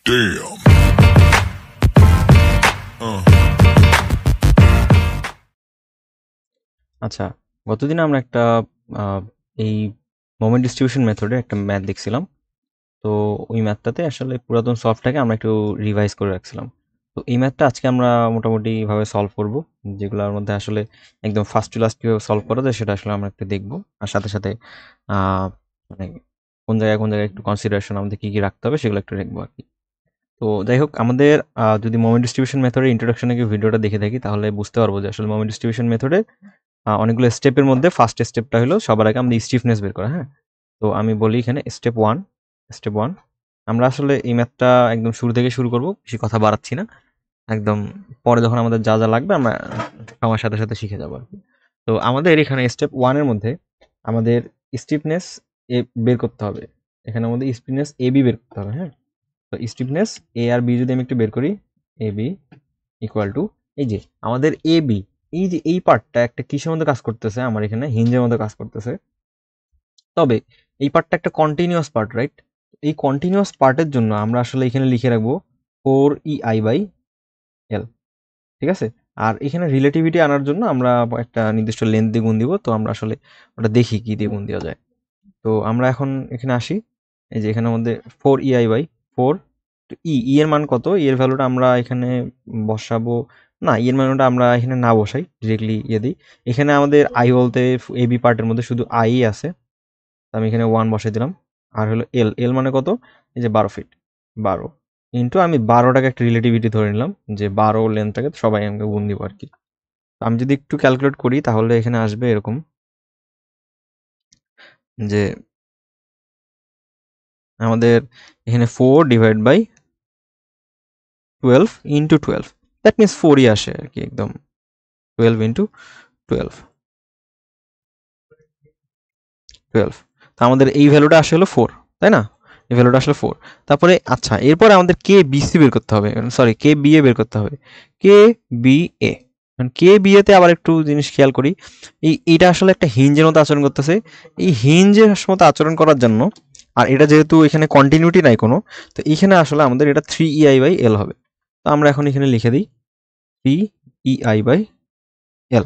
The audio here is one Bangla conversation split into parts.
Damn. আচ্ছা, গতদিন আমরা একটা এই মোমেন্ট ডিস্ট্রিবিউশন মেথডে একটা ম্যাথ দেখছিলাম। তো ওই ম্যাথটাতে আসলে পুরাতন সলভটাকে আমরা একটু রিভাইজ করে রাখছিলাম। তো এই ম্যাথটা আজকে আমরা মোটামুটি ভাবে সলভ করব, যেগুলোর মধ্যে আসলে একদম ফার্স্ট টু লাস্ট কীভাবে সলভ করা যায় সেটা আসলে আমরা একটু দেখবো। আর সাথে সাথে মানে কোন জায়গায় একটু কনসিডারেশন আমাদের কী কী রাখতে হবে সেগুলো একটু দেখবো আর কি। তো যাই হোক, আমাদের যদি মোমেন্ট ডিস্ট্রিবিউশন মেথডের ইন্ট্রোডাকশনে কি ভিডিওটা দেখে থাকি তাহলে বুঝতে পারবো যে আসলে মোমেন্ট ডিস্ট্রিবিউশন মেথডে অনেকগুলো স্টেপের মধ্যে ফার্স্ট স্টেপটা হলো সবার আগে আমাদের স্টিফনেস বের করা। হ্যাঁ, তো আমি বলি এখানে স্টেপ ওয়ান আমরা আসলে এই ম্যাথটা একদম শুরু থেকে শুরু করব, বেশি কথা বাড়াচ্ছি না। একদম পরে যখন আমাদের যা যা লাগবে আমরা সময়ের সাথে সাথে শিখে যাবো আর কি। তো আমাদের এখানে স্টেপ ওয়ানের মধ্যে আমাদের স্টিফনেস বের করতে হবে। এখানে আমাদের স্টিফনেস এ বি বের করতে হবে। হ্যাঁ, তো স্টিফনেস এ আর বি যদি আমি একটু বের করি, এ বি ইকুয়াল টু, এই যে আমাদের এ বি, এই যে এই পার্টটা একটা কিসের মধ্যে কাজ করতেছে, আমার এখানে হিঞ্জের মধ্যে কাজ করতেছে। তবে এই পার্টটা একটা কন্টিনিউয়াস পার্ট, রাইট? এই কন্টিনিউয়াস পার্টের জন্য আমরা আসলে এখানে লিখে রাখবো 4EI/L। ঠিক আছে, আর এখানে রিলেটিভিটি আনার জন্য আমরা একটা নির্দিষ্ট লেন্থ দিয়ে গুণ দিব। তো আমরা আসলে ওটা দেখি কি দিয়ে গুণ দেওয়া যায়। তো আমরা এখন এখানে আসি, এই যে এখানে আমাদের 4EI/4। তো ই এর মান কত? এর ভ্যালুটা আমরা এখানে বসাবো না, এর মানটা আমরা এখানে না বসাই, ডিরেক্টলি দিই। এখানে আমাদের আই বলতে এ বি পার্টের মধ্যে শুধু আই আছে, তো আমি এখানে 1 বসাই দিলাম। আর হলো এল, এল মানে কত? এই যে 12 ফিট, 12 ইন্টু আমি 12টাকে একটা রিলেটিভিটি ধরে নিলাম যে 12 লেন্থটাকে সবাই আমাকে গুণ দিব আর কি। তো আমি যদি একটু ক্যালকুলেট করি তাহলে এখানে আসবে এরকম যে আমাদের এখানে 4/12 ইন্টু 12, দ্যাট মিনস 4ই আসে আর কি, একদম 12 ইন্টু 12, তো আমাদের এই ভ্যালুটা আসে হলো 4, তাই না? এই ভ্যালুটা আসলে 4। তারপরে আচ্ছা, এরপরে আমাদের কে বিসি বের করতে হবে, সরি কে বিএ বের করতে হবে। কে বিএ, কে বিএতে আবার একটু জিনিস খেয়াল করি, এইটা আসলে একটা হিঞ্জের মতো আচরণ করতেছে। এই হিঞ্জের মতো আচরণ করার জন্য, আর এটা যেহেতু এখানে কন্টিনিউটি নাই কোনো, তো এখানে আসলে আমাদের এটা 3EI/L হবে। তো আমরা এখন এখানে লিখে দিই 3EI/L।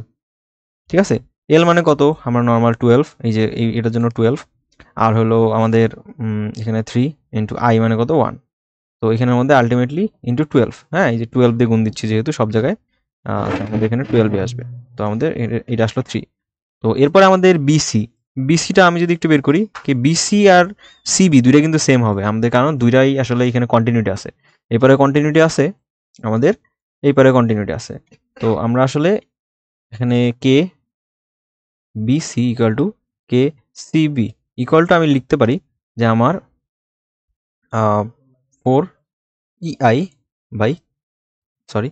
ঠিক আছে, এল মানে কত? আমরা নর্মাল 12, এই যে এটার জন্য 12, আর হলো আমাদের এখানে 3 ইন্টু আই মানে কত? 1। তো এখানের মধ্যে আলটিমেটলি ইন্টু 12, হ্যাঁ এই যে 12 দিয়ে গুণ দিচ্ছি যেহেতু সব জায়গায়, আমাদের এখানে 12 আসবে। তো আমাদের এটা আসলো 3। তো এরপরে আমাদের বিসি, বিসিটা আমি যদি একটু বের করি, কি বিসি আর সিবি দুইটা কিন্তু সেম হবে আমাদের, কারণ দুইটাই আসলে এখানে কন্টিনিউটি আছে। এরপরে কন্টিনিউটি আছে আমাদের, এইপারে কন্টিনিউটি আছে। তো আমরা আসলে এখানে K BC equal to K CB ইকুয়াল টু আমি লিখতে পারি যে আমার 4EI by, sorry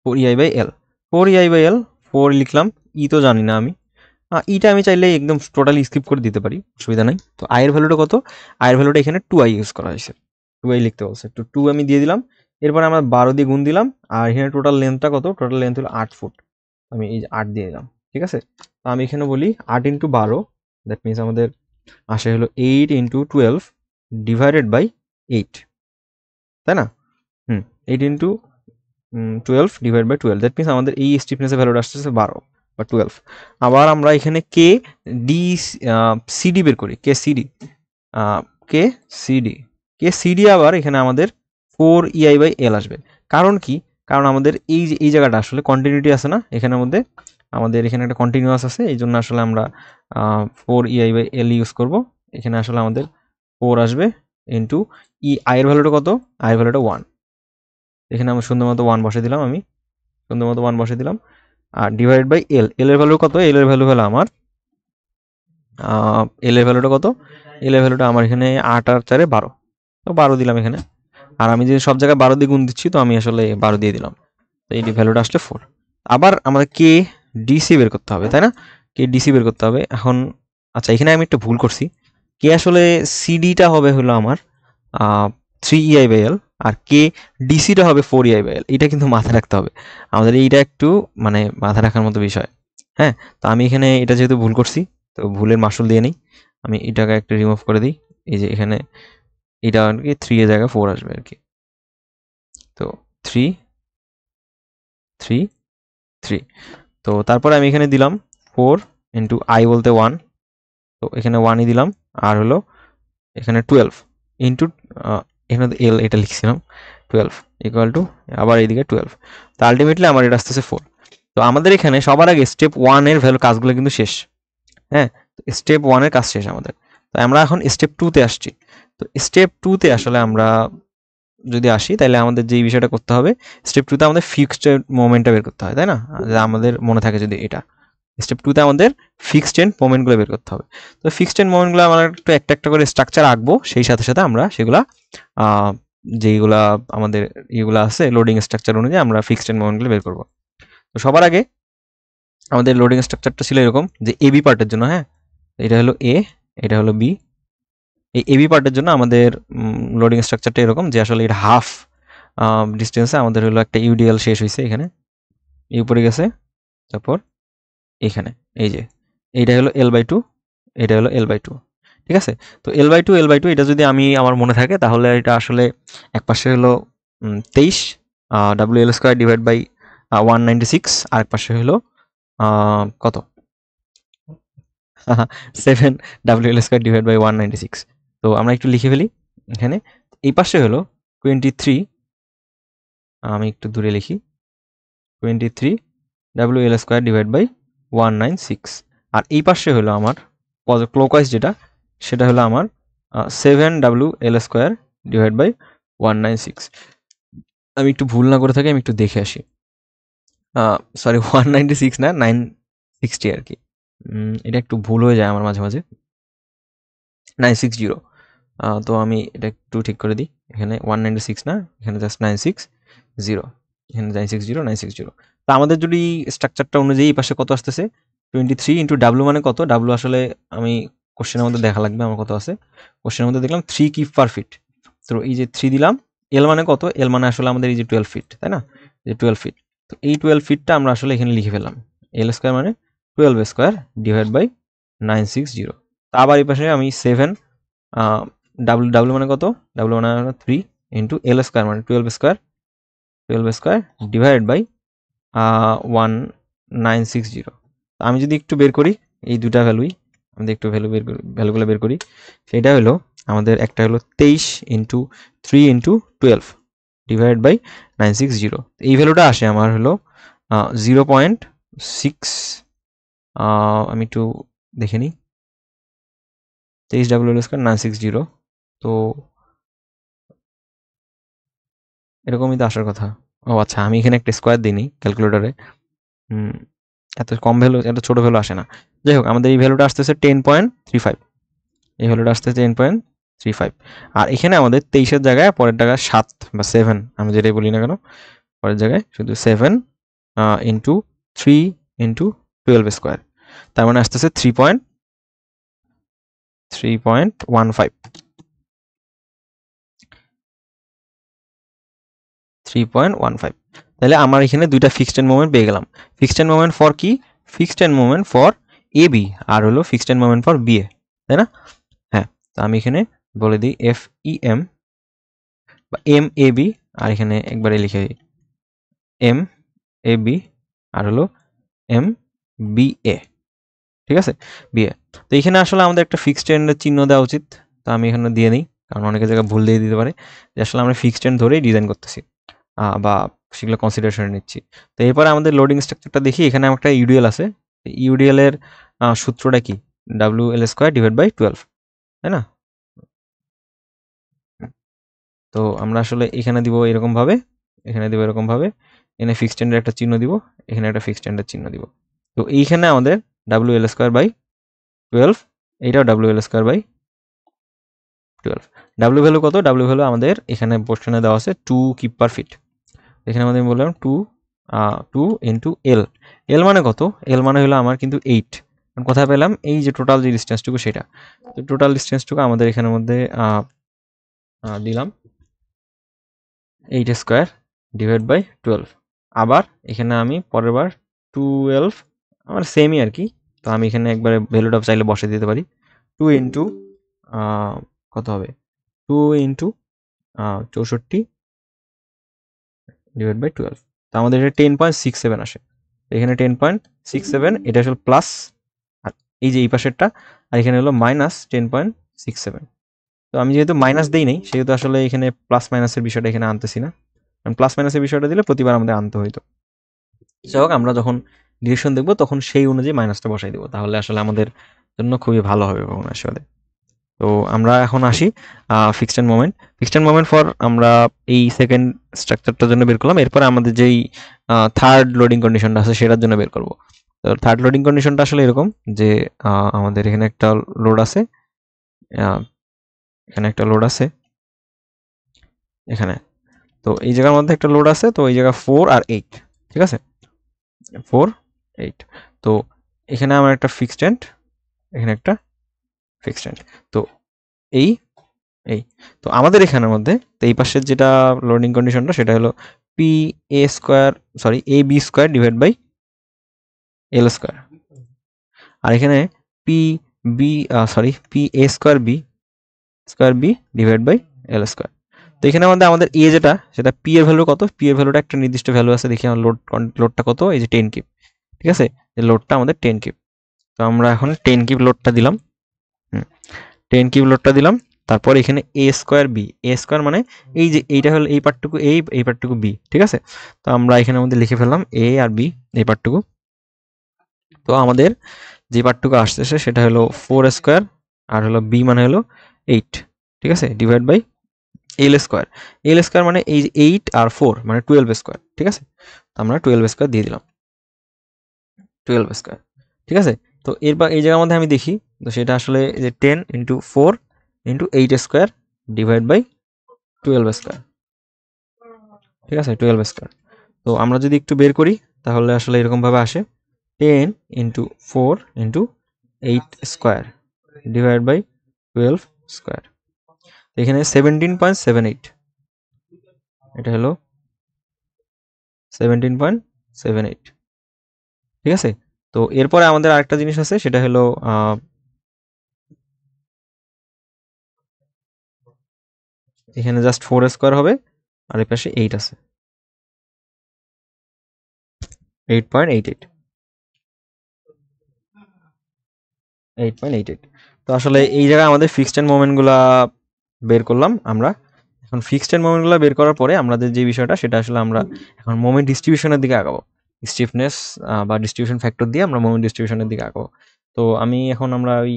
4EI/L, 4EI/L, 4 লিখলাম। তো জানি না আমি, ইটা আমি চাইলে একদম টোটালি স্কিপ করে দিতে পারি, অসুবিধা নাই। তো আয়ের ভ্যালুটা কত? আয়ের ভ্যালুটা এখানে 2i ইউজ করা হয়েছে, 2i লিখতে বলছে, তো 2 আমি দিয়ে দিলাম। এরপর আমরা 12 দিয়ে গুণ দিলাম, আর এখানে টোটাল লেন্থটা কত? টোটাল লেন্থ হলো 8 ফুট, আমি এই যে 8 দিয়ে দিলাম। ঠিক আছে, তো আমি এখানে বলি 8 ইন্টু 12, দ্যাট মিনস আমাদের আসে হলো 8 ইন্টু 12 ডিভাইডেড বাই 8, তাই না? 8 into 12 divide by 12, that means আমাদের এই স্টিফনেসের ভ্যালুটা আসতেছে 12 বা 12। আবার আমরা এখানে কে ডি সিডি বের করি, কে সিডি, কে সিডি, কে সিডি আবার এখানে আমাদের 4EI/L আসবে। কারণ কি? কারণ আমাদের এই যে এই জায়গাটা আসলে কন্টিনিউটি আছে না এখানের মধ্যে, আমাদের এখানে একটা কন্টিনিউয়াস আছে, এই জন্য আসলে আমরা 4EI/L ইউজ করব। এখানে আসলে আমাদের 4 আসবে ইন্টু আয়ের ভ্যালুটা কত? আয়ের ভ্যালুটা 1, এখানে আমি সুন্দর মতো 1 বসে দিলাম, আমি সুন্দর মতো 1 বসে দিলাম। আর ডিভাইডেড বাই এল, এল এর ভ্যালু কত? এল এর ভ্যালু হলো আমার এল এর ভ্যালুটা কত? এল এর ভ্যালুটা আমার এখানে 8 আর 4 12, তো 12 দিলাম এখানে। আর আমি যে সব জায়গায় 12 দিয়ে গুণ দিচ্ছি, তো আমি আসলে 12 দিয়ে দিলাম। তো এই ভ্যালুটা আসলে 4। আবার আমাদের কে ডিসি বের করতে হবে, তাই না? কে ডিসি বের করতে হবে এখন। আচ্ছা, এখানে আমি একটা ভুল করছি, কে আসলে সিডিটা হবে হলো আমার 3EI/L, আর কে ডিসিটা হবে 4EI/L। এটা কিন্তু মাথায় রাখতে হবে আমাদের, এইটা একটু মানে মাথায় রাখার মতো বিষয়। হ্যাঁ, তো আমি এখানে এটা যেহেতু ভুল করছি, তো ভুলের মাসুল দিয়ে নিই, আমি এটাকে একটা রিমুভ করে দিই। এই যে এখানে এটা আর কি 3 এর জায়গায় 4 আসবে আর কি। তো 3 3 3। তো তারপরে আমি এখানে দিলাম 4 ইন্টু আই বলতে 1, তো এখানে 1ই দিলাম। আর হলো এখানে 12 ইন্টু এখানে এল এটা লিখছিলাম 12 ইকুয়াল টু আবার এইদিকে 12। তো আলটিমেটলি আমার এটা আসতেছে 4। তো আমাদের এখানে সবার আগে স্টেপ 1 এর ভ্যালু কাজগুলো কিন্তু শেষ। হ্যাঁ, স্টেপ 1 এর কাজ শেষ আমাদের। তো আমরা এখন স্টেপ 2 তে আসছি। তো স্টেপ 2 তে আসলে আমরা যদি আসি তাহলে আমাদের যে বিষয়টা করতে হবে, স্টেপ 2 তে আমাদের ফিক্সড মোমেন্টটা বের করতে হয়, তাই না? আমাদের মনে থাকে যদি এটা স্টেপ 2 তে আমাদের ফিক্সড এন্ড মোমেন্টগুলো বের করতে হবে। তো ফিক্সড এন্ড মোমেন্টগুলো আমরা একটু একটা একটা করে স্ট্রাকচার আঁকবো, সেই সাথে সাথে আমরা সেগুলা যেইগুলা আমাদের ইয়েগুলো আছে লোডিং স্ট্রাকচার অনুযায়ী আমরা ফিক্সড এন্ড মোমেন্টগুলো বের করবো। তো সবার আগে আমাদের লোডিং স্ট্রাকচারটা ছিল এরকম যে এবি পার্টের জন্য, হ্যাঁ, এটা হলো এ, এটা হলো বি। এই এবি পার্টের জন্য আমাদের লোডিং স্ট্রাকচারটা এরকম যে আসলে এটা হাফ ডিস্টেন্সে আমাদের হলো একটা ইউডিএল শেষ হয়েছে, এখানে এই উপরে গেছে, তারপর এখানে এই যে এইটা হলো L/2, এটা হলো L/2, ঠিক আছে? তো L/2 এটা যদি আমি আমার মনে থাকে তাহলে এটা আসলে এক পাশে হলো 23 WL স্কয়ার ডিভাইড বাই 196, আর এক পাশে হলো কত 7 WL স্কয়ার ডিভাইড বাই 196। তো আমরা একটু লিখে ফেলি এখানে। এই পাশে হলো 23, আমি একটু দূরে লিখি, 23 WL স্কয়ার ডিভাইড বাই 196। আর এই পাশে হলো আমার ক্লকওয়াইজ যেটা, সেটা হলো আমার 7WL স্কয়ার ডিভাইড বাই 196। আমি একটু ভুল না করে থাকি, আমি একটু দেখে আসি। সরি 196 না, 960 আর কি। এটা একটু ভুল হয়ে যায় আমার মাঝে মাঝে, 960। তো আমি এটা একটু ঠিক করে দিই, এখানে 196 না, এখানে জাস্ট 960, এখানে 960। তো আমাদের যদি স্ট্রাকচারটা অনুযায়ী এই পাশে কত আসতেছে 23 ইন্টু ডাব্লু মানে কত, ডাব্লু আসলে আমি কোশ্চেনের মধ্যে দেখা লাগবে আমার কত আছে। কোশ্চেনের মধ্যে দেখলাম 3 কিপ পার ফিট, তো এই যে 3 দিলাম। এল মানে কত, এল মানে আসলে আমাদের এই যে 12 ফিট, তাই না? এই যে 12 ফিট, তো এই 12 ফিটটা আমরা আসলে এখানে লিখে ফেললাম, এল স্কোয়ার মানে 12 স্কোয়ার ডিভাইড বাই 960। তো আবার এই পাশে আমি 7 ডাব্লু মানে কত, ডাব্লু মানে 3 ইন্টু এল স্কোয়ার মানে 12 স্কোয়ার ডিভাইড বাই 1960। আমি যদি একটু বের করি এই দুটা ভ্যালুই, আমাদের একটু ভ্যালুগুলো বের করি, সেটা হলো আমাদের একটা হলো 23 ইন্টু 3 ইন্টু 12 ডিভাইড বাই 960। এই ভ্যালুটা আসে আমার হলো 0.6, আমি একটু দেখে নিই, 23 ডাব্লিউ স্কোয়ার 960, তো এরকমই তো আসার কথা। ও আচ্ছা, আমি এখানে একটা স্কোয়ার দিইনি ক্যালকুলেটরে, এত কম ভ্যালু, এত ছোট ভ্যালু আসে না। যাই হোক, আমাদের এই ভ্যালুটা আসতেছে 10.35, এই ভ্যালুটা আসতেছে 10.35। আর এখানে আমাদের 23-এর জায়গায় পরের জায়গায় 7 বা 7, আমি যেটাই বলি না কেন, পরের জায়গায় শুধু 7 ইন্টু 3 ইন্টু 12 স্কোয়ার, তার মানে আসতেছে 3.15, 3.15। তাহলে আমার এখানে দুইটা ফিক্সড এন্ড মোমেন্ট পেয়ে গেলাম। ফিক্সড এন্ড মোমেন্ট ফর কি, fixed end moment for A B, আর হলো fixed end moment for B A, তাই না? হ্যাঁ, তো আমি এখানে বলে দিই এফ ই এম বা এম এ বি, আর এখানে একবারে লিখে দিই এম এ বি, আর হলো এম বি এ, ঠিক আছে, বি এ। তো এখানে আসলে আমাদের একটা ফিক্সড এন্ডের চিহ্ন দেওয়া উচিত, তো আমি এখানে দিয়ে নিই, কারণ অনেকের জায়গায় ভুল দিয়ে দিতে পারে যে আসলে আমরা ফিক্সড এন্ড ধরেই ডিজাইন করতেছি বা সেগুলো কনসিডারেশনে নিচ্ছি। তো এরপরে আমাদের লোডিং স্ট্রাকচারটা দেখি, এখানে একটা ইউডিএল আছে, ইউডিএল এর সূত্রটা কি, W L square divide by 12, তাই না? তো আমরা আসলে এখানে দিব এরকম ভাবে, এখানে দিব এরকম ভাবে, এখানে ফিক্সড এন্ডের একটা চিহ্ন দিব, এখানে একটা ফিক্সড এন্ডের চিহ্ন দিব। তো এইখানে আমাদের ডাব্লিউ এল স্কোয়ার বাই 12, এইটাও W L square by 12। W value কত, ডাব্লিউ ভ্যালু আমাদের এখানে পোর্শনে দেওয়া আছে 2 কিপ পার ফিট, এখানে আমাদের বললাম 2 ইন্টু এল, এল মানে কত, এল মানে হলো আমার কিন্তু 8, কোথায় পেলাম, এই যে টোটাল যে ডিস্টেন্সটুকু সেটা, তো টোটাল ডিস্টেন্সটুকু আমাদের এখানের মধ্যে দিলাম 8 স্কোয়ার ডিভাইড বাই 12। আবার এখানে আমি পরের বার 12, আমার সেমই আর কি, তো আমি এখানে একবারে ভ্যালুটা চাইলে বসে দিতে পারি, 2 ইন্টু কত হবে, 2 ইন্টু 64 ডিভাইড বাই 12। তো আমাদের এটা 10.67 আসে। এখানে 10.67, এটা আসলে প্লাস, আর এই যে এই পাশেরটা, আর এখানে হলো মাইনাস 10.67। তো আমি যেহেতু মাইনাস দেই নাই, সেহেতু আসলে এখানে প্লাস মাইনাসের বিষয়টা এখানে আনতেছি না। কারণ প্লাস মাইনাসের বিষয়টা দিলে প্রতিবার আমাদের আনতে হইতো। যাই হোক, আমরা যখন ডিরেকশন দেখবো তখন সেই অনুযায়ী মাইনাসটা বসাই দেবো, তাহলে আসলে আমাদের জন্য খুবই ভালো হবে আসলে। তো আমরা এখন আসি fixed end moment. Fixed end moment for আমরা এই সেকেন্ড স্ট্রাকচারটার জন্য বের করলাম। এরপরে আমাদের যেই থার্ড লোডিং কন্ডিশনটা আছে সেটার জন্য বের করবো। তো থার্ড লোডিং কন্ডিশনটা আসলে এরকম যে আমাদের এখানে একটা লোড আছে, এখানে একটা লোড আছে, এখানে। তো এই জায়গার মধ্যে একটা লোড আছে, তো এই জায়গা 4 আর 8, ঠিক আছে, 4 8। তো এখানে আমার একটা ফিক্সড এন্ড, এখানে একটা ফিক্সড এন্ড। তো এই এই তো আমাদের এখানের মধ্যে, তো এই পাশের যেটা লোডিং কন্ডিশনটা সেটা হলো P A square, sorry A B square divide by L square, আর এখানে P B sorry P A square B divide by L square. তো এখানে আমাদের এ যেটা, সেটা পি এর ভ্যালু কত, পি এর ভ্যালুটা একটা নির্দিষ্ট ভ্যালু আছে, দেখি আমার লোডটা কত, এই যে 10 কিপ, ঠিক আছে, এই লোডটা আমাদের 10 কিপ। তো আমরা এখন 10 কিপ লোডটা দিলাম, 10 কিপ লোডটা দিলাম। তারপর এখানে এ স্কোয়ার বি, এ স্কোয়ার মানে এই যে এইটা হলো এই পার্টটুকু এই পার্টটুকু বি, ঠিক আছে। তো আমরা এখানে মধ্যে লিখে ফেললাম এ আর বি এই পার্টটুকু। তো আমাদের যে পার্টটুকু আসতেছে সেটা হলো 4 স্কোয়ার, আর হলো বি মানে হলো 8, ঠিক আছে, divide by L square. L square মানে এই 8 আর 4 মানে 12 স্কোয়ার, ঠিক আছে। তো আমরা 12 স্কোয়ার দিয়ে দিলাম, 12 স্কোয়ার, ঠিক আছে। তো এরপর এই জায়গার মধ্যে আমি দেখি, তো সেটা আসলে যে 10 into 4 into 8 square divide by 12 square, ঠিক আছে, 12 স্কোয়ার। তো আমরা যদি একটু বের করি তাহলে আসলে এরকমভাবে আসে 10 into 4 into 8 square divide by 12 square. এখানে 17.78, এটা হলো 17.78, ঠিক আছে। তো এরপরে আমাদের আরেকটা জিনিস আছে, সেটা হলো এখানে জাস্ট 4 স্কোয়ার হবে, আর এই পাশে 8 আছে, 8.88, 8.88। তো আসলে এই জায়গায় আমাদের ফিক্সড এন্ড মোমেন্টগুলা বের করলাম আমরা। এখন ফিক্সড এন্ড মোমেন্টগুলো বের করার পরে আমাদের যে বিষয়টা, সেটা আসলে আমরা এখন মোমেন্ট ডিস্ট্রিবিউশনের দিকে আগাবো। স্টিফনেস বা ডিস্ট্রিবিউশন ফ্যাক্টর দিয়ে আমরা মোমেন্ট ডিস্ট্রিবিউশনের দিকে আগাবো। তো আমরা ওই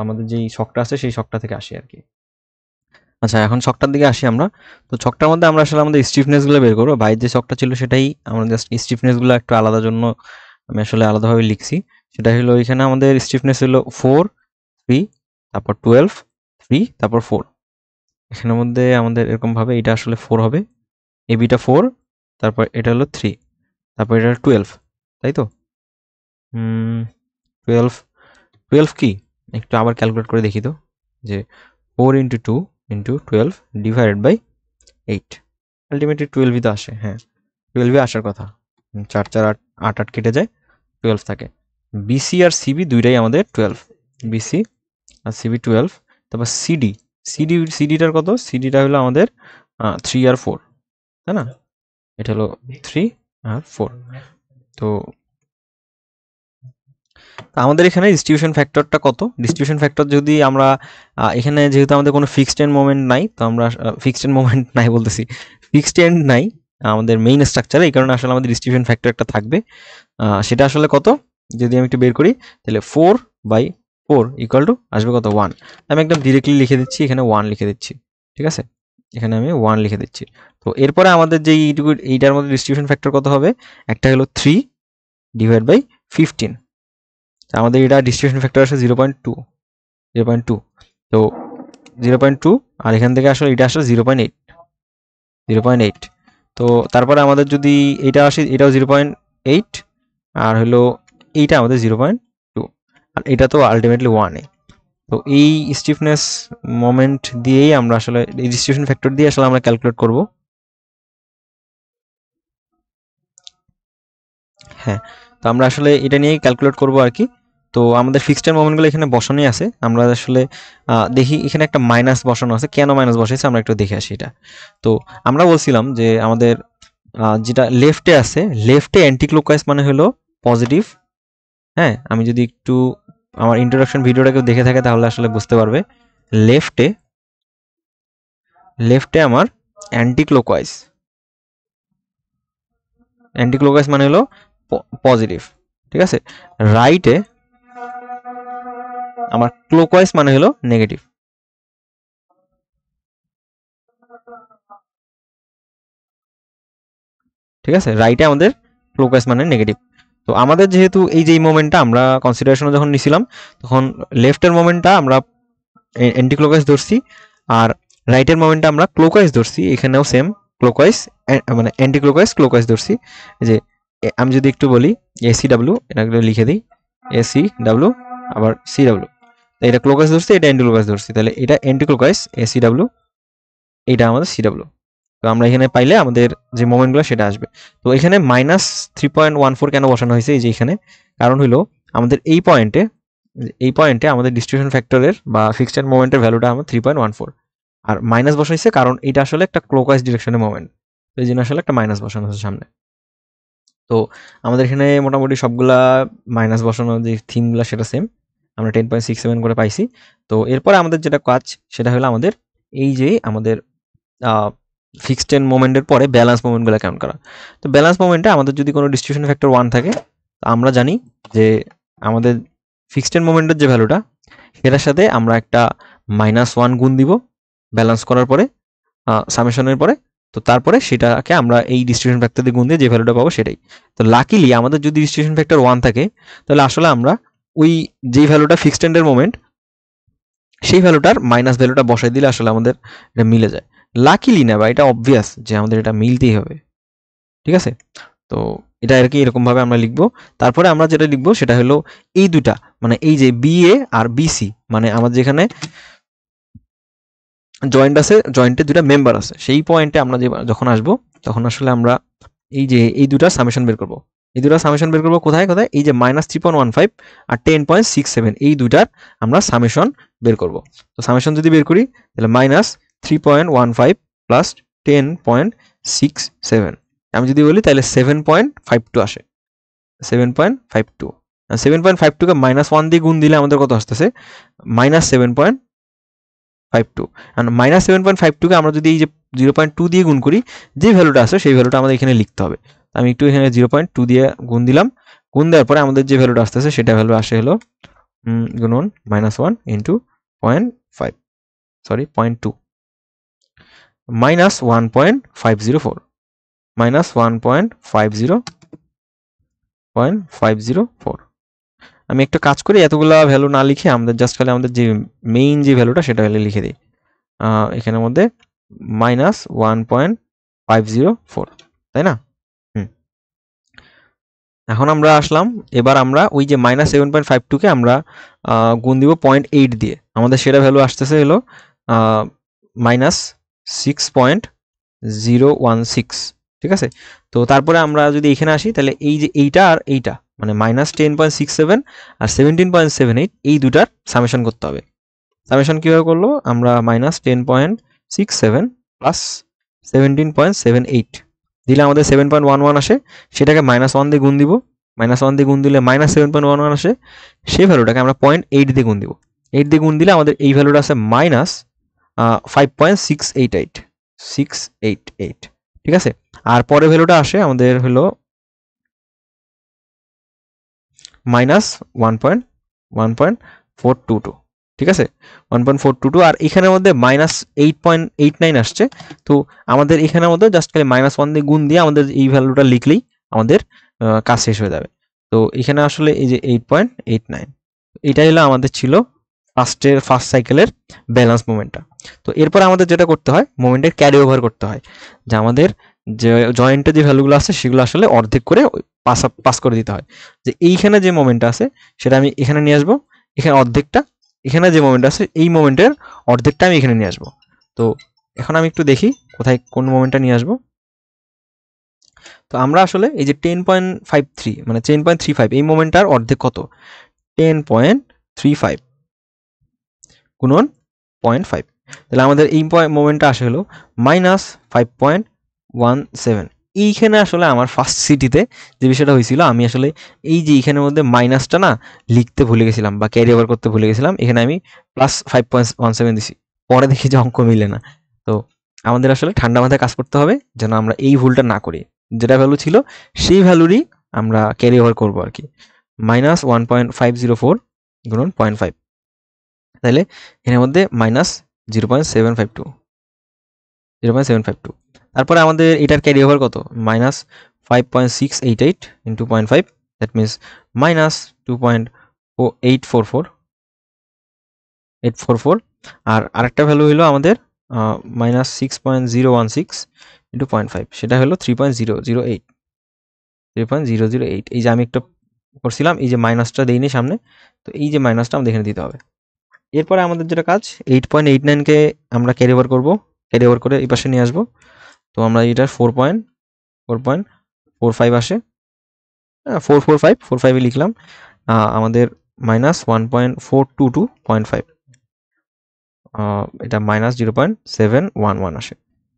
আমাদের যেই শকটা আছে সেই শকটা থেকে আসি আর কি। আচ্ছা, এখন ছকটার দিকে আসি আমরা। তো ছকটার মধ্যে আমরা আসলে আমাদের স্টিফনেসগুলো বের করবো। বাইরের যে ছকটা ছিল সেটাই আমরা জাস্ট স্টিফনেসগুলো একটু আলাদা জন্য আমি আসলে আলাদাভাবে লিখছি। সেটা হলো এখানে আমাদের স্টিফনেস হলো 4 3, তারপর 12 3, তারপর 4। এখানের মধ্যে আমাদের এরকমভাবে এটা আসলে 4 হবে, এই বিটা 4, তারপর এটা হলো 3, তারপর এটা 12, তাই তো? 12 12 কি, একটু আবার ক্যালকুলেট করে দেখি তো, যে 4 into 2 into 12 divided by 8, ultimately 12ই তো আসে। হ্যাঁ, 12ই আসার কথা। 4 4 8 8 8 কেটে যায়, 12 থাকে। বিসি আর সিবি দুইটাই আমাদের 12, বিসি আর সিবি 12। তারপর সিডিটার কত, সিডিটা হলো আমাদের 3 আর 4, তাই না? এটা হলো 3 আর 4। তো আমাদের এখানে ডিস্ট্রিবিউশন ফ্যাক্টরটা কত, ডিস্ট্রিবিউশন ফ্যাক্টর যদি আমরা এখানে যেহেতু আমাদের কোনো ফিক্সড এন্ড মোমেন্ট নাই, তো আমরা ফিক্সড এন্ড মোমেন্ট নাই বলতেছি, ফিক্সড এন্ড নাই আমাদের মেইন স্ট্রাকচারে, এই কারণে আসলে আমাদের ডিস্ট্রিবিউশন ফ্যাক্টর একটা থাকবে। সেটা আসলে কত, যদি আমি একটু বের করি, তাহলে 4/4 ইকুয়াল টু আসবে কত, 1। আমি একদম ডিরেক্টলি লিখে দিচ্ছি, এখানে 1 লিখে দিচ্ছি, ঠিক আছে, এখানে আমি 1 লিখে দিচ্ছি। তো এরপরে আমাদের যে এইটার মধ্যে ডিস্ট্রিবিউশন ফ্যাক্টর কত হবে, একটা হলো 3 ডিভাইড বাই 15। আমাদের এটা ডিস্ট্রিবিউশন ফ্যাক্টর আসে 0.2, 0.2। তো 0.2, আর এখান থেকে আসলে এটা আসলে 0.8, 0.8। তো তারপরে আমাদের যদি এটা আসে, এটাও 0.8, আর হলো এইটা আমাদের 0.2, আর এটা তো আলটিমেটলি 1 এ। তো এই স্টিফনেস মোমেন্ট দিয়েই আমরা আসলে এই ডিস্ট্রিবিউশন ফ্যাক্টর দিয়ে আসলে আমরা ক্যালকুলেট করব। হ্যাঁ, তো আমরা আসলে এটা নিয়েই ক্যালকুলেট করব আর কি। তো আমাদের ফিক্সড এর মোমেন্টগুলো এখানে বসানোই আছে। আমরা আসলে দেখি এখানে একটা মাইনাস বসানো আছে, কেন মাইনাস বসাইছে আমরা একটু দেখে আসি এটা। তো আমরা বলছিলাম যে আমাদের যেটা লেফটে আছে, লেফটে অ্যান্টি ক্লকওয়াইজ মানে হলো পজিটিভ। হ্যাঁ, আমি যদি একটু আমার ইন্ট্রোডাকশন ভিডিওটা কেউ দেখে থাকে তাহলে আসলে বুঝতে পারবে। লেফটে আমার অ্যান্টি ক্লকওয়াইজ মানে হলো পজিটিভ, ঠিক আছে। রাইটে আমার ক্লকওয়াইজ মানে হলো নেগেটিভ। ঠিক আছে, রাইটে আমাদের ক্লকওয়াইজ মানে নেগেটিভ। তো আমাদের যেহেতু এই যে মোমেন্টটা আমরা কনসিডারেশনে যখন নিছিলাম তখন লেফটের মোমেন্টটা আমরা অ্যান্টি ক্লকওয়াইজ ধরছি, আর রাইটের মোমেন্টটা আমরা ক্লকওয়াইজ ধরছি। এখানেও সেম ক্লকওয়াইজ মানে অ্যান্টি ক্লকওয়াইজ ধরছি। যে আমি যদি একটু বলি এসিডাব্লিউ, এটা লিখে দিই এসিডাব্লিউ আবার সিডাব্লিউ, এটা ক্লকওয়াইজ ধরছি, এটা অ্যান্টি ক্লকওয়াইজ ধরছি, তাহলে এটা অ্যান্টি ক্লকওয়াইজ এসিডাব্লিউ, এটা আমাদের সিডাব্লিউ। তো আমরা এখানে পাইলে আমাদের যে মোমেন্টগুলো সেটা আসবে। তো এখানে -3.14 কেন বসানো হয়েছে এই যে এখানে, কারণ হলো আমাদের এই পয়েন্টে আমাদের ডিস্ট্রিবিউশন ফ্যাক্টরের বা ফিক্সড মোমেন্টের ভ্যালুটা আমার 3.14, আর মাইনাস বসাইছে কারণ এটা আসলে একটা ক্লকওয়াইজ ডিরেকশনের মোমেন্ট, তো এই জন্য আসলে একটা মাইনাস বসানো হচ্ছে সামনে। তো আমাদের এখানে মোটামুটি সবগুলা মাইনাস বসানো যে থিমগুলো সেটা সেম, আমরা 10.67 করে পাইছি। তো এরপরে আমাদের যেটা কাজ সেটা হলো আমাদের এই যে আমাদের ফিক্সড মোমেন্টের পরে ব্যালেন্স মোমেন্টগুলো কাউন্ট করা। তো ব্যালেন্স মোমেন্টে আমাদের যদি কোনো ডিস্ট্রিবিউশন ফ্যাক্টর 1 থাকে, আমরা জানি যে আমাদের ফিক্সড মোমেন্টের যে ভ্যালুটা সেটার সাথে আমরা একটা -1 গুণ দিব ব্যালেন্স করার পরে, সামেশনের পরে। তো তারপরে সেটাকে আমরা এই ডিস্ট্রিবিউশন ফ্যাক্টর দিয়ে গুণ দিয়ে যে ভ্যালুটা পাবো সেটাই। তো লাকিলি আমাদের যদি ডিস্ট্রিবিউশন ফ্যাক্টর 1 থাকে তাহলে আসলে আমরা ওই যেই ভ্যালুটা ফিক্সড এন্ডের মোমেন্ট সেই ভ্যালুটার মাইনাস ভ্যালুটা বসাই দিলে আসলে আমাদের এটা মিলে যায়। লাকিলি না, বা এটা অবভিয়াস যে আমাদের এটা মিলতেই হবে, ঠিক আছে। তো এটা আর কি এরকমভাবে আমরা লিখবো। তারপরে আমরা যেটা লিখবো সেটা হলো এই দুটা, মানে এই যে বিএ আর বিসি, মানে আমাদের যেখানে জয়েন্ট আছে, জয়েন্টে দুটা মেম্বার আছে, সেই পয়েন্টে আমরা যখন আসবো তখন আসলে আমরা এই যে এই দুটা সামেশন বের করবো। এই দুটা সামেশন বের করবো কোথায় কোথায়, এই যে -3.15 আর 10.67 এই দুটার আমরা সামেশন বের করব। তো সামেশন যদি বের করি তাহলে -3.15 প্লাস 10.67, আমি যদি বলি তাহলে 7.52 আসে। 7.52, 7.52 কে -1 দিয়ে গুণ দিলে আমাদের কত আসতেছে, -7.52। আর -7.52 কে আমরা যদি এই যে 0.2 দিয়ে গুণ করি, যে ভ্যালুটা আছে সেই ভ্যালুটা আমাদের এখানে লিখতে হবে। আমি একটু এখানে 0.2 দিয়ে গুণ দিলাম। গুণ দেওয়ার পরে আমাদের যে ভ্যালুটা আসতেছে সেটা ভ্যালু আসে হলো গুণন -1 ইন্টু 0.5, সরি 0.2, -1.504, -1.504। আমি একটা কাজ করি, এতগুলা ভ্যালু না লিখে আমাদের জাস্ট খালি আমাদের যে মেইন যে ভ্যালুটা সেটা হলে লিখে দিই এখানের মধ্যে -1.504, তাই না? এখন আমরা আসলাম, এবার আমরা ওই যে -7.52 কে আমরা গুণ দিব 0.8 দিয়ে, আমাদের সেটা ভ্যালু আসতেছে হলো -6.016, ঠিক আছে। তো তারপরে আমরা যদি এখানে আসি তাহলে এই যে এইটা আর এইটা মানে -10.67 আর 17.78 এই দুটার সামেশন করতে হবে। সামেশন কিভাবে করলো, আমরা -10.67 প্লাস 17.78 দিলে আমাদের 7.11 আসে, সেটাকে -1 দিয়ে গুণ দিব, -1 দিয়ে গুণ দিলে -7.11 আসে, সেই ভ্যালুটাকে আমরা 0.8 দিয়ে গুণ দিব। 8 দিয়ে গুণ দিলে আমাদের এই ভ্যালুটা আছে -5.688, ঠিক আছে। আর পরে ভ্যালুটা আসে আমাদের হলো -1.422, ঠিক আছে, 1.422। আর এখানের মধ্যে -8.89 আসছে। তো আমাদের এখানের মধ্যে জাস্ট খালি -1 দিয়ে গুণ দিয়ে আমাদের এই ভ্যালুটা লিখলেই আমাদের কাজ শেষ হয়ে যাবে। তো এখানে আসলে এই যে 8.89, এটাই হলো আমাদের ছিল ফার্স্ট সাইকেলের ব্যালেন্স মোমেন্টটা। তো এরপর আমাদের যেটা করতে হয়, মোমেন্টের ক্যারি ওভার করতে হয়, যে আমাদের যে জয়েন্টে যে ভ্যালুগুলো আছে সেগুলো আসলে অর্ধেক করে পাস করে দিতে হয়। যে এইখানে যে মোমেন্টটা আছে সেটা আমি এখানে নিয়ে আসবো, এখানে অর্ধেকটা, এখানে যে মোমেন্ট আছে এই মোমেন্টের অর্ধেকটা আমি এখানে নিয়ে আসবো। তো এখন আমি একটু দেখি কোথায় কোন মোমেন্টটা নিয়ে আসবো। তো আমরা আসলে এই যে 10.53 মানে 10.35 এই মোমেন্টটার অর্ধেক কত, 10.35 গুণন 0.5, তাহলে আমাদের এই মোমেন্টটা আসে হলো -5.17। এইখানে আসলে আমার ফার্স্ট সিটিতে যে বিষয়টা হয়েছিল, আমি আসলে এই যে এইখানের মধ্যে মাইনাসটা না লিখতে ভুলে গেছিলাম বা ক্যারি ওভার করতে ভুলে গেছিলাম, এখানে আমি +5.17 দিছি। পরে দেখি যে অঙ্ক মিলে না। তো আমাদের আসলে ঠান্ডা মাথায় কাজ করতে হবে যেন আমরা এই ভুলটা না করি। যেটা ভ্যালু ছিল সেই ভ্যালুরই আমরা ক্যারি ওভার করবো আর কি। -1.504 গুণন 0.5, তাহলে এর মধ্যে -0.752 0.752। তারপরে আমাদের এটার ক্যারি ওভার কত, -5.688 ইন্টু 0.5, দ্যাট মিনস -2.844। আর আরেকটা ভ্যালু হলো আমাদের -6.016 ইন্টু 0.5, সেটা হলো 3.008। এই যে আমি একটা করছিলাম, এই যে মাইনাসটা দেইনি সামনে, তো এই যে মাইনাসটা আমাদের এখানে দিতে হবে। এরপরে আমাদের যেটা কাজ, 8.89কে আমরা ক্যারি ওভার করবো, ক্যারি ওভার করে এই পাশে নিয়ে আসবো। তো আমরা এটা 4.45 আসে, 445 লিখলাম। আমাদের -1.422.5, এটা -0.711 আসে।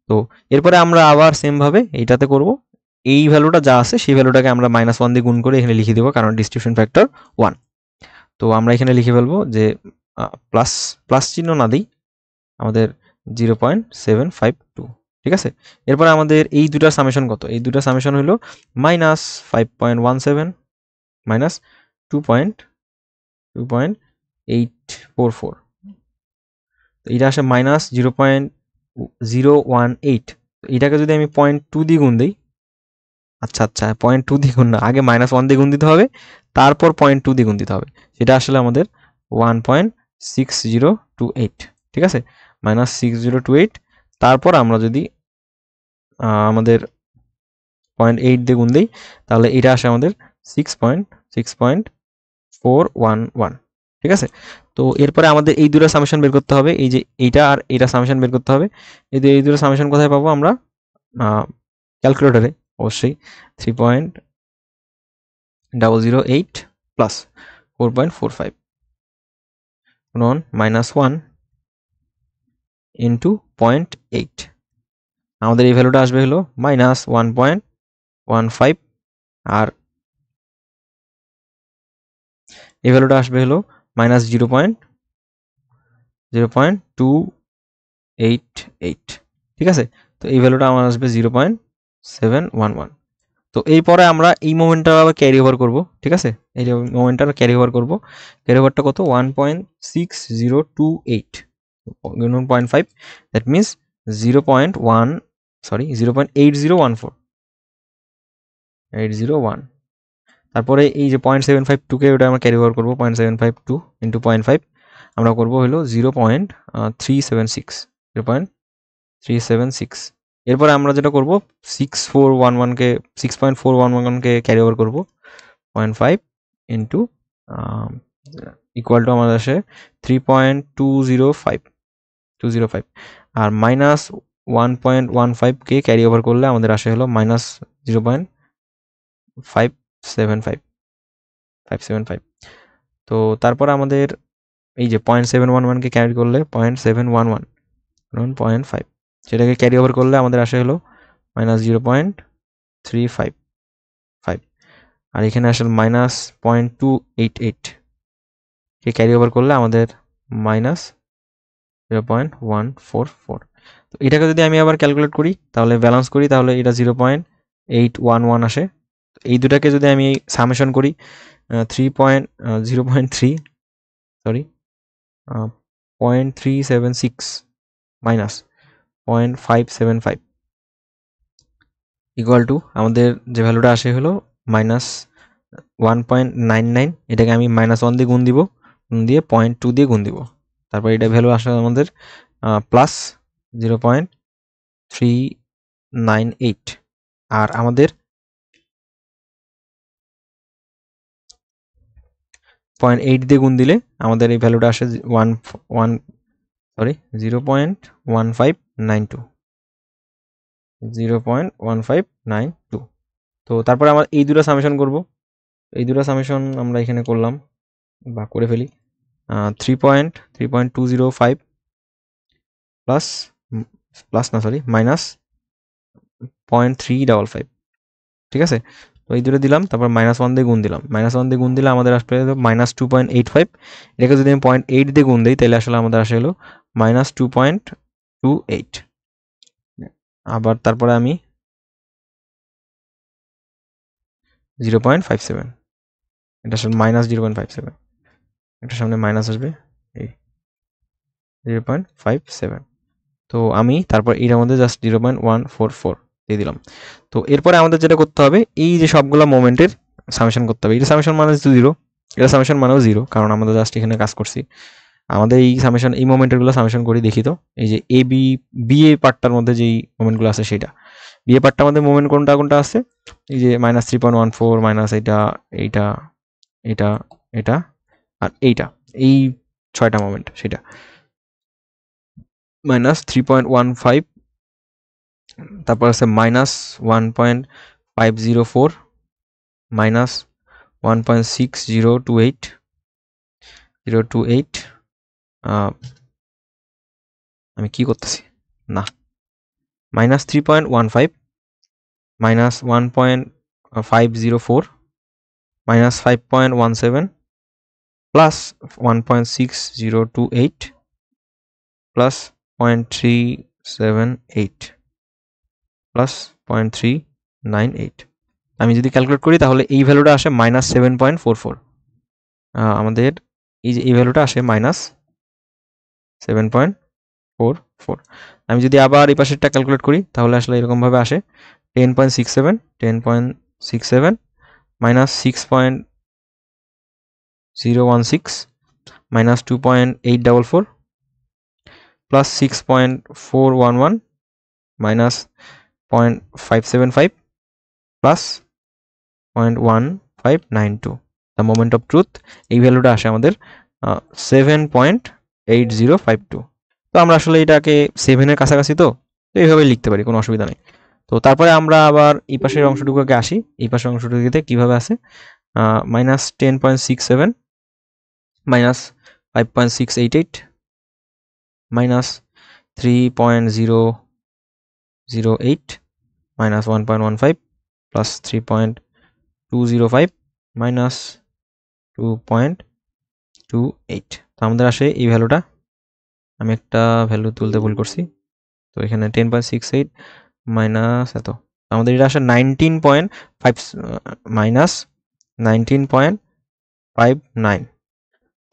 তো এরপরে আমরা আবার সেম ভাবে এইটাতে করব। এই ভ্যালুটা যা আছে সেই ভ্যালুটাকে আমরা -1 দিয়ে গুণ করে এখানে লিখে দেবো, কারণ ডিস্ট্রিবিউশন ফ্যাক্টর 1। তো আমরা এখানে লিখে ফেলবো যে প্লাস চিহ্ন না দিই, আমাদের 0.752, ঠিক আছে। এরপরে আমাদের এই দুটার সামেশন কত, এই দুটার সামেশন হলো -5.17 মাইনাস 2.844। তো এটা আসে -0.018। এটাকে যদি আমি 0.2 দিয়ে গুণ দিই, আচ্ছা 0.2 দিয়ে গুণ না, আগে -1 দিয়ে গুণ দিতে হবে, তারপর 0.2 দিয়ে গুণ দিতে হবে। সেটা আসলে আমাদের 1.6028, ঠিক আছে, -6028। তারপর আমরা যদি আমাদের 0.8 দিয়ে গুণ দিই, তাহলে এটা আসে আমাদের 6.411, ঠিক আছে। তো এরপরে আমাদের এই দুটো সামেশন বের করতে হবে, এই যে এইটা আর এইটা সামেশন বের করতে হবে। এই দুটো সামেশন কোথায় পাবো আমরা, ক্যালকুলেটরে অবশ্যই। 3.008 প্লাস 4.45 গুণন -1 ইন্টু 0.8, আমাদের এই ভ্যালুটা আসবে হলো -1.15, আর এই ভ্যালুটা আসবে হলো -0.288, ঠিক আছে। তো এই ভ্যালুটা আমার আসবে 0.711। তো এরপরে আমরা এই মোমেন্টটা আবার ক্যারি ওভার করবো, ঠিক আছে। এই যে মোমেন্টটা ক্যারি ওভার করবো, ক্যারি ওভারটা কত, 1.6028 গুণন 0.5, দ্যাট মিনস 0.8014। তারপরে এই যে 0.752কে ওটা আমরা ক্যারি ওভার করবো, 0.752 ইন্টু 0.5 আমরা করবো হলো 0.376, 0.376। এরপরে আমরা যেটা করবো 6.411কে ক্যারি ওভার করবো 0.5 ইন্টু ইকুয়াল টু আমাদের আসে 3.205, আর -1.15কে ক্যারি ওভার করলে আমাদের আসে হলো -0.575। তো তারপর আমাদের এই যে 0.711কে ক্যারি করলে 0.711 0.5, সেটাকে ক্যারি ওভার করলে আমাদের আসে হলো -0.355, আর এখানে আসলে -0.288 কে ক্যারি ওভার করলে আমাদের -0.144। তো এটাকে যদি আমি আবার ক্যালকুলেট করি, তাহলে ব্যালেন্স করি, তাহলে এটা 0.811 আসে। এই দুটাকে যদি আমি সামেশন করি, 0.376 মাইনাস 0.575 ইকুয়াল টু আমাদের যে ভ্যালুটা আসে হলো -1.99। এটাকে আমি -1 দিয়ে গুণ দিব, গুণ দিয়ে 0.2 দিয়ে গুণ দিব, তারপর এটা ভ্যালু আসে আমাদের +0.398। আর আমাদের 0.8 দিয়ে গুণ দিলে আমাদের এই ভ্যালুটা আসে 0.1592। তো তারপরে আমরা এই দুটো সামেশন করব, এই দুটো সামেশন আমরা এখানে করলাম বা করে ফেলি। 3.205 প্লাস প্লাস না সরি মাইনাস 0.355, ঠিক আছে। তো এই দুটো দিলাম, তারপর -1 দিয়ে গুণ দিলাম, -1 দিয়ে গুণ দিলে আমাদের আসলে -2.85। এটাকে যদি আমি 0.8 দিয়ে গুণ দিই তাহলে আসলে আমাদের আসে হলো -2.28। আবার তারপরে আমি 0.57, এটা আসলে -0.57, এটার সামনে মাইনাস আসবে, এই 0.57। তো আমি তারপর এটার মধ্যে জাস্ট 0.144 দিয়ে দিলাম। তো এরপরে আমাদের যেটা করতে হবে, এই যে সবগুলো মোমেন্টের সামেশন করতে হবে। এটা সামেশন মানে 0, এটা সামেশন মানেও 0, কারণ আমরা জাস্ট এখানে কাজ করছি। আমাদের এই সামেশন, এই মোমেন্টেরগুলো সামেশন করি দেখি তো। এই যে এ বি, বি এ পার্টটার মধ্যে যেই মোমেন্টগুলো আছে সেটা, বি এ পার্টটার মধ্যে মোমেন্ট কোনটা কোনটা আছে, এই যে -3.14 মাইনাস এইটা, এইটা, এটা, এটা আর এইটা, এই 6টা মোমেন্ট, সেটা -3.15, তারপর আছে -1.504, -1.6028, 028, আমি কি করতেছি না, -3.15, -1.504, -5.17, প্লাস 1.6028, প্লাস 0.378, প্লাস 0.398। আমি যদি ক্যালকুলেট করি তাহলে এই ভ্যালুটা আসে -7.44। আমাদের এই যে এই ভ্যালুটা আসে -7.44। আমি যদি আবার এই পাশেরটা ক্যালকুলেট করি তাহলে আসলে এরকমভাবে আসে 10.67, 10.67 -6.016, -2.844, plus 6.411, -0.575, plus 0.1592। The moment of truth, এই ভ্যালুটা আসে আমাদের 7.8052। তো আমরা আসলে এটাকে 7-এর কাছাকাছি, তো এইভাবে লিখতে পারি, কোনো অসুবিধা নেই। তো তারপরে আমরা আবার এই পাশের অংশটুকুকে আসি, এই পাশের অংশটুকুতে কিভাবে আছে, -10.67, -5.688, -3.008, -1.15, প্লাস 3.205, -2.28। তো আমাদের আসে এই ভ্যালুটা। আমি একটা ভ্যালু তুলতে ভুল করছি, তো এখানে 10.68 মাইনাস এত, আমাদের এটা আসে 19.5, -19.59।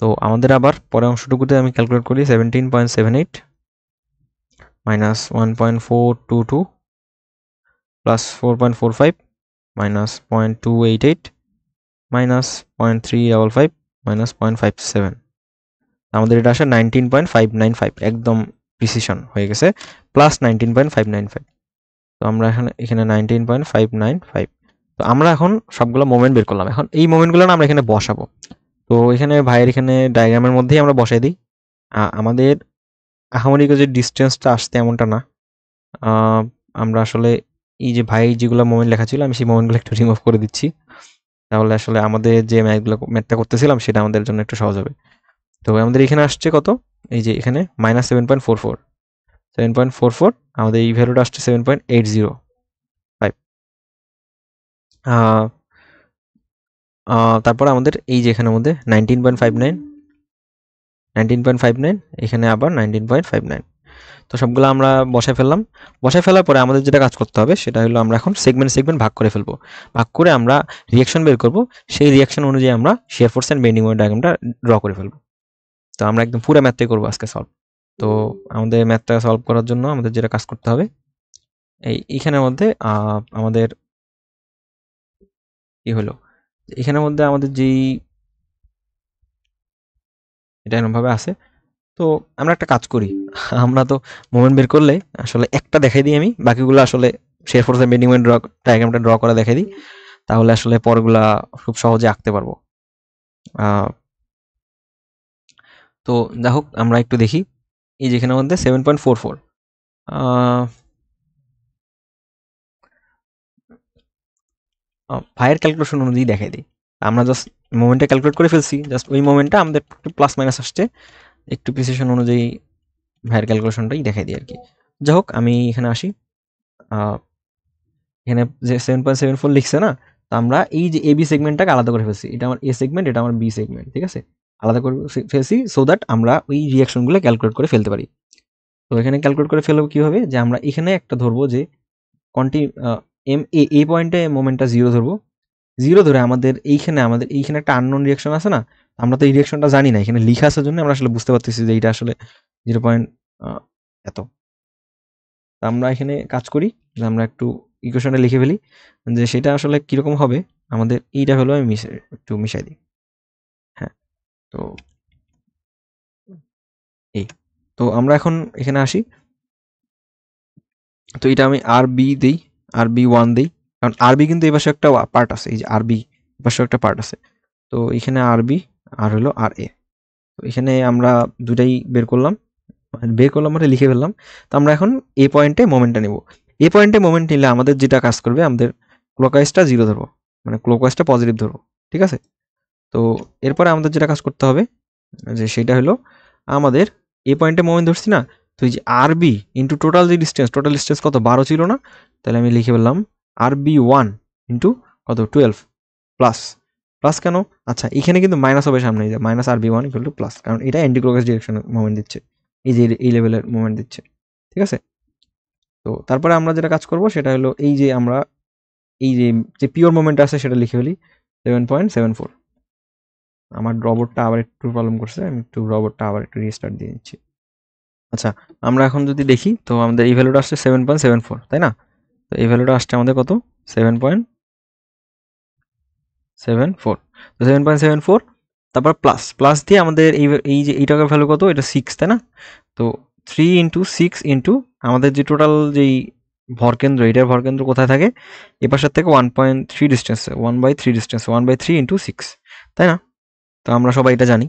তো আমাদের আবার পরের অংশটুকুতে আমি ক্যালকুলেট করি 17.78, -1.422, প্লাস 4.45, -0.288, -0.355, -0.57। আমাদের এটা আসে 19.595, একদম প্রিসিশন হয়ে গেছে, প্লাস 19.595। তো আমরা এখানে 19.595। তো আমরা এখন সবগুলো মোমেন্ট বের করলাম। এখন এই মোমেন্টগুলো না আমরা এখানে বসাবো। তো এখানে ভাইয়ের এখানে ডায়াগ্রামের মধ্যেই আমরা বসাই দিই। আমাদের আহামরি যে ডিস্টেন্সটা আসতে এমনটা না। আমরা আসলে এই যে ভাই যেগুলো মোমেন্ট লেখা ছিল, আমি সেই মোমেন্টগুলো একটু রিমুভ করে দিচ্ছি, তাহলে আসলে আমাদের যে ম্যাথটা করতেছিলাম সেটা আমাদের জন্য একটু সহজ হবে। তো আমাদের এখানে আসছে কত, এই যে এখানে -7.44, 7.44, আমাদের এই ভ্যালুটা আসছে 7.805। তারপরে আমাদের এই যে এখানের মধ্যে 19.59, এখানে আবার 19.59। তো সবগুলো আমরা বসায় ফেললাম। বসায় ফেলার পরে আমাদের যেটা কাজ করতে হবে সেটা হলো আমরা এখন সেগমেন্ট ভাগ করে ফেলবো। ভাগ করে আমরা রিঅ্যাকশন বের করব, সেই রিঅ্যাকশন অনুযায়ী আমরা shear force and bending moment ডায়াগ্রামটা ড্র করে ফেলবো। তো আমরা একদম পুরো ম্যাথটাই করবো আজকে সলভ। তো আমাদের ম্যাথটা সলভ করার জন্য আমাদের যেটা কাজ করতে হবে, এইখানের মধ্যে আমাদের কি হলো, এখানের মধ্যে আমাদের যেই এটা এরকমভাবে আছে। তো আমরা একটা কাজ করি, আমরা তো মোমেন্ট বের করলে আসলে একটা দেখাই দিই, আমি বাকিগুলো আসলে shear force and bending moment ডায়াগ্রামটা ড্র করা দেখাই দিই, তাহলে আসলে পরগুলা খুব সহজে আঁকতে পারবো। তো যাই হোক, আমরা একটু দেখি এই যেখানের মধ্যে 7.44, ভাইয়ের ক্যালকুলেশন অনুযায়ী দেখাই দিই। আমরা জাস্ট মোমেন্টটা ক্যালকুলেট করে ফেলছি, জাস্ট ওই মোমেন্টটা আমাদের একটু প্লাস মাইনাস আসছে, একটু প্রিসিশন অনুযায়ী ভাইয়ের ক্যালকুলেশনটাই দেখাই দিই আর কি। যাই হোক, আমি এখানে আসি। এখানে যে 7.74 লিখছে না, তো আমরা এই যে এবি সেগমেন্টটাকে আলাদা করে ফেলছি, এটা আমার এ সেগমেন্ট, এটা আমার বি সেগমেন্ট, ঠিক আছে, আলাদা করে ফেলছি সো দ্যাট আমরা ওই রিয়াকশনগুলো ক্যালকুলেট করে ফেলতে পারি। তো এখানে ক্যালকুলেট করে ফেলবো কিভাবে, যে আমরা এখানে একটা ধরবো যে এম এ পয়েন্টে মোমেন্টটা 0 ধরবো, 0 ধরে আমাদের এইখানে একটা আননোন রিয়াকশন আছে না, আমরা তো এই রিয়াকশনটা জানি না, এখানে লিখা আসার জন্য আমরা আসলে বুঝতে পারতেছি যে এটা আসলে 0 পয়েন্ট এত। আমরা এখানে কাজ করি যে আমরা একটু ইকুয়েশনটা লিখে ফেলি, যে সেটা আসলে কিরকম হবে আমাদের, এইটা হলো আমি একটু মিশাই দিই। হ্যাঁ, তো এই তো আমরা এখন এখানে আসি, তো এটা আমি আর বি দিই, আর বি ওয়ান দিই, কারণ আর বি কিন্তু এই পাশে একটা পার্ট আছে, এই যে আর বি পাশে একটা পার্ট আছে, তো এখানে আর বি আর হলো আর এ, তো এখানে আমরা দুটাই বের করলাম মানে লিখে ফেললাম। তো আমরা এখন এ পয়েন্টে মোমেন্টটা নেব, এ পয়েন্টে মোমেন্ট নিলে আমাদের যেটা কাজ করবে, আমাদের ক্লকওয়াইজটা 0 ধরবো, মানে ক্লকওয়াইজটা পজিটিভ ধরবো, ঠিক আছে। তো এরপরে আমাদের যেটা কাজ করতে হবে, যে সেটা হলো আমাদের এ পয়েন্টে মোমেন্ট ধরছি না, তো এই যে আর বি ইন্টু টোটাল ডিস্টেন্স কত 12 ছিল না, তাহলে আমি লিখে ফেললাম আর বি ওয়ান ইন্টু কত 12 প্লাস, প্লাস কেন, আচ্ছা এখানে কিন্তু মাইনাস হবে সামনে, যে minus R B one equal to plus, কারণ এটা অ্যান্টি ক্লকওয়াইজ ডিরেকশনে মোমেন্ট দিচ্ছে, এই যে এই লেভেলের মোমেন্ট দিচ্ছে, ঠিক আছে। তো তারপরে আমরা যেটা কাজ করব সেটা হলো এই যে আমরা এই যে পিওর মোমেন্ট আছে সেটা লিখে ফেলি 7.74। আমার রবটটা আবার একটু প্রবলেম করছে, আমি একটু রবটটা আবার একটু রিস্টার্ট দিয়ে দিচ্ছি। আচ্ছা, আমরা এখন যদি দেখি তো আমাদের এই ভ্যালুটা আসছে 7.74, তাই না? তো এই ভ্যালুটা আসছে আমাদের কত 7.74, তো 7.74 তারপর প্লাস দিয়ে আমাদের এই যে এই টাকার ভ্যালু কত, এটা 6, তাই না? তো 3 ইন্টু 6 ইন্টু আমাদের যে টোটাল যেই ভরকেন্দ্র, এটার ভরকেন্দ্র কোথায় থাকে, এ পাশের থেকে 1.3 ডিস্টেন্সে, 1/3 ডিস্টেন্সে, 1/3 ইন্টু 6, তাই না? তো আমরা সবাই এটা জানি।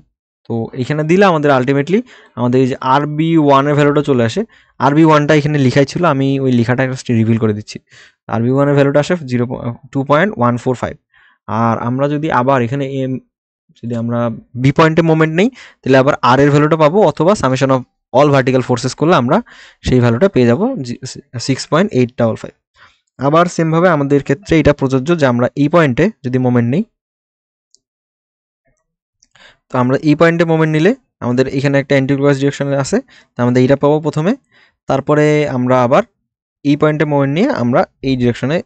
তো এইখানে দিলে আমাদের আলটিমেটলি আমাদের এই যে আর বি ওয়ানের ভ্যালুটা চলে আসে, আর বি ওয়ানটা এখানে লিখাই ছিল, আমি ওই লেখাটা রিভিল করে দিচ্ছি। আর বি ওয়ানের ভ্যালুটা আসে 2.145। আর আমরা যদি আবার এখানে যদি আমরা বি পয়েন্টে মোমেন্ট নেই, তাহলে আবার আর এর ভ্যালুটা পাবো, অথবা summation of all vertical forces করলে আমরা সেই ভ্যালুটা পেয়ে যাবো 6.855। আবার সেমভাবে আমাদের ক্ষেত্রে এটা প্রযোজ্য, যে আমরা এই পয়েন্টে যদি মোমেন্ট নেই, তো আমরা এই পয়েন্টে মোমেন্ট নিলে আমাদের এখানে একটা অ্যান্টিক্লকওয়াইজ ডিরেকশনে আছে, তো আমাদের এইটা পাবো প্রথমে, তারপরে আমরা আবার এই পয়েন্টে মোমেন্ট নিয়ে আমরা এই ডিরেকশনে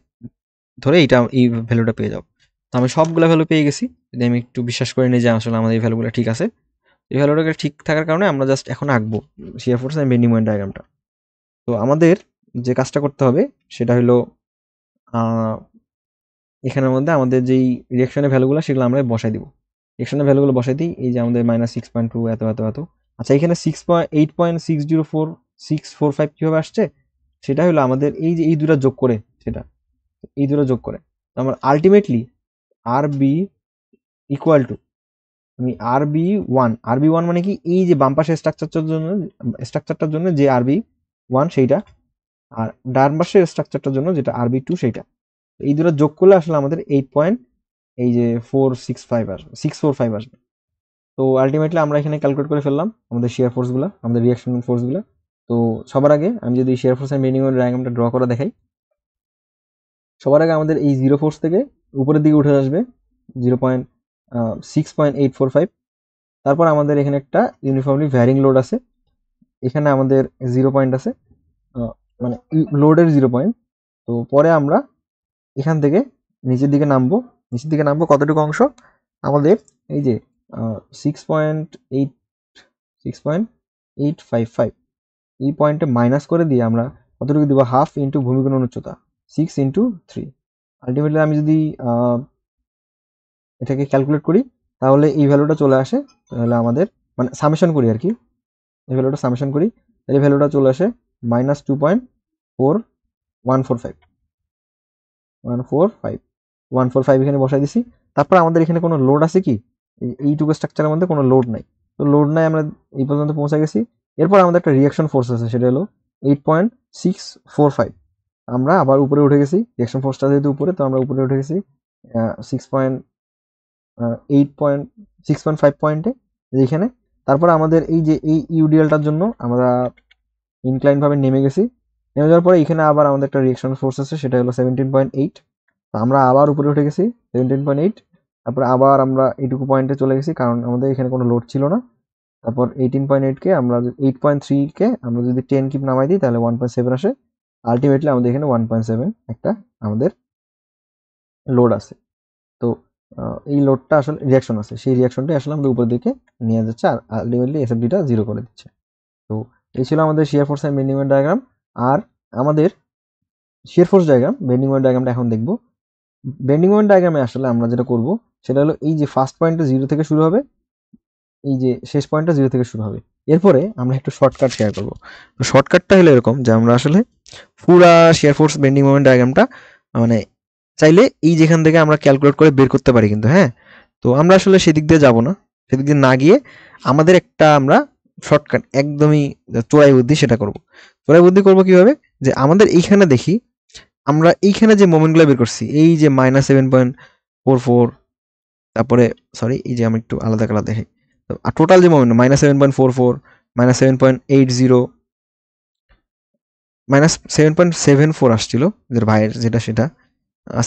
ধরে এই ভ্যালুটা পেয়ে যাবো। তো আমি সবগুলো ভ্যালু পেয়ে গেছি, যদি আমি একটু বিশ্বাস করে নিই যে আসলে আমাদের এই ভ্যালুগুলো ঠিক আছে। এই ভ্যালুটাকে ঠিক থাকার কারণে আমরা জাস্ট এখন আঁকবো shear force and bending moment ডায়াগ্রামটা। তো আমাদের যে কাজটা করতে হবে সেটা হলো এখানের মধ্যে আমাদের যেই রিয়াকশনের ভ্যালুগুলো সেগুলো আমরা বসাই দিব, রিয়াকশনের ভ্যালুগুলো বসাই দিই, এই যে আমাদের -6.2 এত এত এত। আচ্ছা, এখানে 8.605 কিভাবে আসছে, সেটা হলো আমাদের এই যে এই দুটো যোগ করে, সেটা এই দুটো যোগ করে, তো আমার ultimately R B equal two, আমি আর বি ওয়ান মানে কি, এই যে বাম পাশের স্ট্রাকচারটার জন্য যে আর বি ওয়ান সেইটা, আর ডান পাশের স্ট্রাকচারটার জন্য যেটা আর বি টু সেইটা, এই দুটো যোগ করলে আসলে আমাদের 8. এই যে 465 আসবে, 645 আসবে। তো আলটিমেটলি আমরা এখানে ক্যালকুলেট করে ফেললাম আমাদের শিয়ার ফোর্সগুলো, আমাদের রিয়াকশন ফোর্সগুলো। তো সবার আগে আমি যদি shear force and bending moment ডায়াগ্রামটা ড্র করে দেখাই, সবার আগে আমাদের এই 0 ফোর্স থেকে উপরের দিকে উঠে আসবে 6.845। তারপর আমাদের এখানে একটা ইউনিফর্মলি ভ্যারিং লোড আছে, এখানে আমাদের 0 পয়েন্ট আছে, মানে লোডের 0 পয়েন্ট। তো পরে আমরা এখান থেকে নিচের দিকে নামবো কতটুকু অংশ, আমাদের এই যে 6.855 এই পয়েন্টে মাইনাস করে দিয়ে আমরা কতটুকু দিব, হাফ ইন্টু ভূমি গুণন উচ্চতা 6 × 3। আলটিমেটলি আমি যদি এটাকে ক্যালকুলেট করি তাহলে এই ভ্যালুটা চলে আসে, তাহলে আমাদের মানে সামেশন করি আর কি, এই ভ্যালুটা সামেশন করি, তাহলে ভ্যালুটা চলে আসে -2.4145 145 এখানে বসাই দিছি। তারপর আমাদের এখানে কোনো লোড আছে কি, এইটুকু স্ট্রাকচারের মধ্যে কোনো লোড নাই, তো লোড নাই, আমরা এই পর্যন্ত পৌঁছে গেছি। এরপর আমাদের একটা রিয়াকশন ফোর্স আছে, সেটা হলো 8.645। আমরা আবার উপরে উঠে গেছি, রিয়াকশন ফোর্সটা যেহেতু উপরে, তো আমরা উপরে উঠে গেছি 6.5 পয়েন্টে এইখানে। তারপর আমাদের এই যে এই ইউডিএলটার জন্য আমরা ইনক্লাইন ভাবে নেমে গেছি নেমে যাওয়ার পরে এখানে আবার আমাদের একটা রিঅ্যাকশন ফোর্স আছে, সেটা হলো 17.8। তো আমরা আবার উপরে উঠে গেছি 17.8, তারপরে আবার আমরা এইটুকু পয়েন্টে চলে গেছি কারণ আমাদের এখানে কোনো লোড ছিল না। তারপর 18.8কে আমরা 8.3কে আমরা যদি 10 কিপ নামাই দিই তাহলে 1.7 আসে। আলটিমেটলি আমাদের এখানে 1.7 একটা আমাদের লোড আছে। তো এই লোডটা আসলে রিয়াকশন আছে, সেই রিয়াকশনটা আসলে আমাদের উপরের দিকে নিয়ে যাচ্ছে আর আলটিমেটলি এসএফডিটা জিরো করে দিচ্ছে। তো এই ছিল আমাদের shear force and bending moment diagram. আর আমাদের shear force diagram, bending moment ডায়াগ্রামটা এখন দেখবো। বেন্ডিং মোমেন্ট ডায়াগ্রামে আসলে আমরা যেটা করব সেটা হলো এই যে ফার্স্ট পয়েন্টটা 0 থেকে শুরু হবে, এই যে শেষ পয়েন্টটা 0 থেকে শুরু হবে। এরপরে আমরা একটু শর্টকাট শেয়ার করব। তো শর্টকাটটা হলো এরকম যে আমরা আসলে পুরা শেয়ার ফোর্স বেন্ডিং মোমেন্ট ডায়াগ্রামটা মানে চাইলে এই যেখান থেকে আমরা ক্যালকুলেট করে বের করতে পারি কিন্তু, হ্যাঁ। তো আমরা আসলে সেদিক দিয়ে যাব না, সেদিক দিয়ে না গিয়ে আমাদের একটা আমরা শর্টকাট একদমই চোরাই বুদ্ধি সেটা করব। চোরাই বুদ্ধি করব কিভাবে, যে আমাদের এইখানে দেখি আমরা এইখানে যে মোমেন্টগুলো বের করছি, এই যে -7.44, তারপরে সরি এই যে আমি একটু আলাদা কালার দেখাই। তো টোটাল যে মোমেন্ট -7.44, -7.80, -7.74 আসছিল যে ভাইয়ের যেটা, সেটা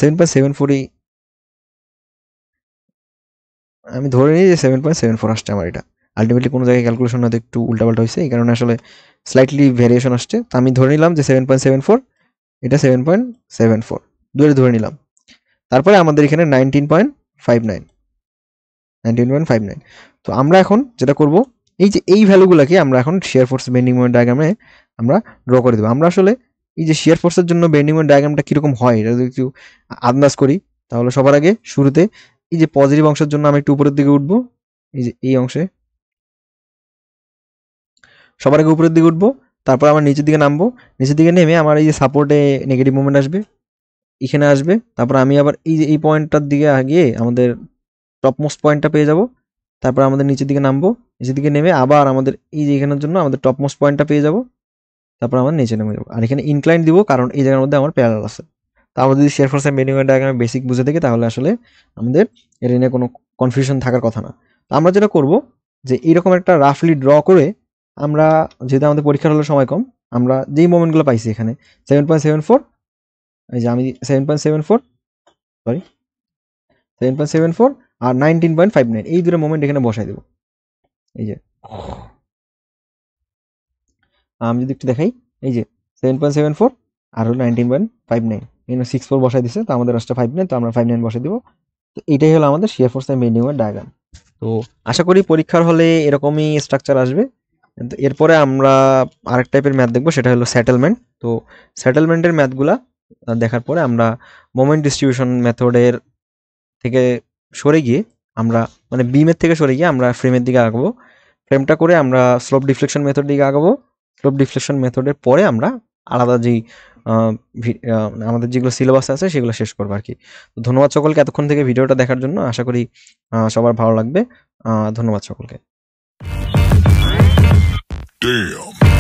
7.74ই আমি ধরে নিই যে 7.74 আসছে আমার এটা। আলটিমেটলি কোনো জায়গায় ক্যালকুলেশন হয়তো একটু উল্টাপাল্টা হয়েছে, এই কারণে আসলে স্লাইটলি ভেরিয়েশন আসছে। তো আমি ধরে নিলাম যে 7.74, এটা 7.74 দুটো ধরে নিলাম। তারপরে আমাদের এখানে 19.59। তো আমরা এখন যেটা করব, এই যে এই ভ্যালুগুলোকে আমরা এখন শিয়ার ফোর্স বেন্ডিং মোমেন্ট ডায়াগ্রামে আমরা ড্র করে দেবো। আমরা আসলে এই যে শিয়ার ফোর্সের জন্য বেন্ডিং মোমেন্ট ডায়াগ্রামটা কিরকম হয় এটা যদি একটু আন্দাজ করি, তাহলে সবার আগে শুরুতে এই যে পজিটিভ অংশের জন্য আমি একটু উপরের দিকে উঠবো, এই যে এই অংশে সবার আগে উপরের দিকে উঠবো, তারপর আমার নিচের দিকে নামবো। নিচের দিকে নেমে আমার এই যে সাপোর্টে নেগেটিভ মোমেন্ট আসবে, এখানে আসবে। তারপর আমি আবার এই যে এই পয়েন্টটার দিকে গিয়ে আমাদের টপ মোস্ট পয়েন্টটা পেয়ে যাব। তারপর আমাদের নিচের দিকে নামবো, নিচের দিকে নেমে আবার আমাদের এই যে এখানের জন্য আমাদের টপ মোস্ট পয়েন্টটা পেয়ে যাব। তারপর আমরা নিচে নেমে যাবো, আর এখানে ইনক্লাইন দিব কারণ এই জায়গার মধ্যে আমার প্যারালাল আছে। তো আমরা যদি shear force and bending moment ডায়াগ্রামে বেসিক বুঝে থাকি তাহলে আসলে আমাদের এটা নিয়ে কোনো কনফিউশন থাকার কথা না। তো আমরা যেটা করব যে এইরকম একটা রাফলি ড্র করে আমরা, যেহেতু আমাদের পরীক্ষার হলে সময় কম, আমরা যেই মোমেন্টগুলো পাইছি এখানে 7.74, এই যে আমি 7.74 সরি 7.74 আর 19.59 এই দুটো মোমেন্ট এখানে বসাই দেবো। এই যে আমি যদি একটু দেখাই, এই যে 7.74 আর হলো 19.59, এখানে 64 বসাই দিছে, তো আমাদের আসছে 59, তো আমরা 59 বসাই দিব। তো এটাই হলো আমাদের shear force and bending moment diagram. তো আশা করি পরীক্ষার হলে এরকমই স্ট্রাকচার আসবে। কিন্তু এরপরে আমরা আরেক টাইপের ম্যাথ দেখবো, সেটা হলো সেটেলমেন্ট। তো সেটেলমেন্টের ম্যাথগুলা দেখার পরে আমরা মোমেন্ট ডিস্ট্রিবিউশন মেথডের থেকে সরে গিয়ে আমরা মানে বিমের থেকে সরে গিয়ে আমরা ফ্রেমের দিকে আগাবো। ফ্রেমটা করে আমরা স্লোপ ডিফ্লেকশন মেথড দিকে আগাবো। স্লোপ ডিফ্লেকশন মেথডের পরে আমরা আলাদা যেই আমাদের যেগুলো সিলেবাস আছে সেগুলো শেষ করবো আর কি। তো ধন্যবাদ সকলকে এতক্ষণ থেকে ভিডিওটা দেখার জন্য। আশা করি সবার ভালো লাগবে। ধন্যবাদ সকলকে। Damn.